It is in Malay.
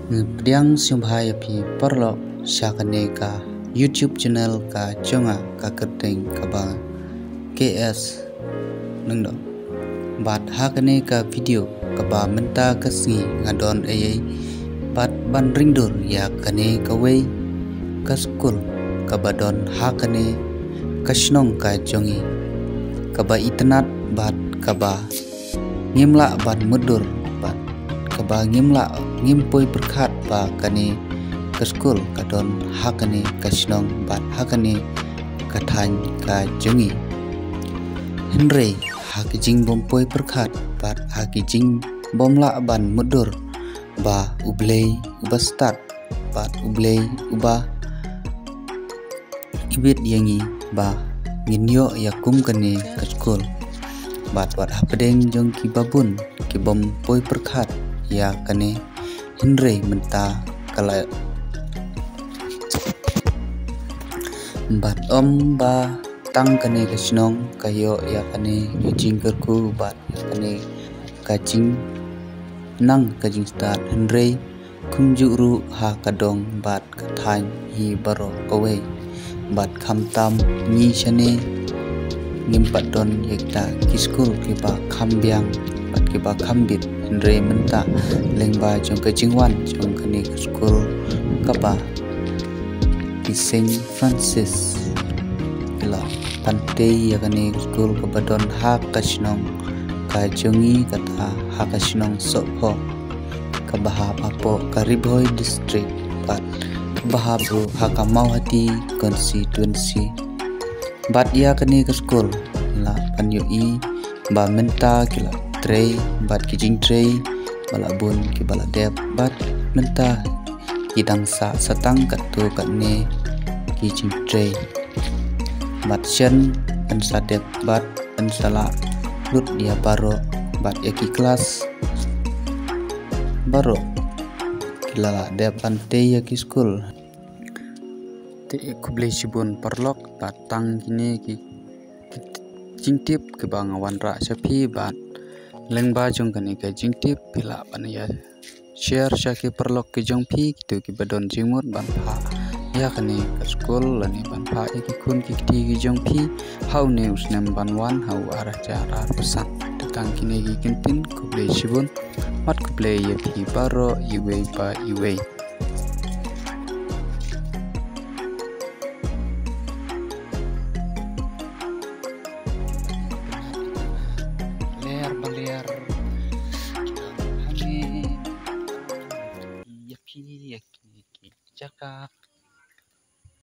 Ngepdiang Sumbhai api perlo syakane ka YouTube channel ka chonga ka kerteng ka ba KS nengdo bat hakane ka video ka ba menta kasngi ngadon ayai bat ban ringdur ya kane ka wei ka skul ka badon hakane kasnong ka jongi ka ba itnat bat ka ba ngimla bat mudur bat ka ba ngimla ngimpoi berkat ba kane ke skul kadon hakane kasnong bat hakane kathan ka jongi Henry hakijing bompoi berkat bat hakijing bomla ban mudur ba ublei uba start bat ublei uba ibit yangi ba nginyo yakum kane ke skul bat hapedeng jong ki babun ki bompoi berkat ya kane Henry menta kala bat ba tang kane kasnong kayo ya kane yujing kerku bat ya kane kajing nang kajing start Henry kumjuru ha kadong bat kathan hi baro kawe bat khamtam ni shane ngimpat don yekta kiskul ke ba khambyang bat ke ba khambit Henry menta lengba jong kajingwan jong kane skul kapa di Saint Francis ila pantai ya kane skul ke badon ha kasnong ka jongi kata ha kasnong sopho ka baha papo karibhoi district bat baha bro ha kamau hati constituency bat ya kane ke skul la panyo i ba menta kila tray bat kijing tray bala bun ki bala dep bat menta kidang sa satang katu katne kijing tray bat shen an sadep bat an sala lut dia baro bat eki kelas baro kilala dep ante yaki skul te kublai sibun perlok batang kini ki jingtip ke bangawan ra sapi bat lengba jong kane ka jingtip pila panaya share syaki perlok ke jong pi kitu ki badon jingmut ban pha ya kane ka skul lani ban pha ki kun ki ti ki jong pi hau ne usnem ban wan hau arah cara pesan tentang kini ki kintin kublai sibun mat kublai ya pi baro iwe ba iwe baliar yaki jaka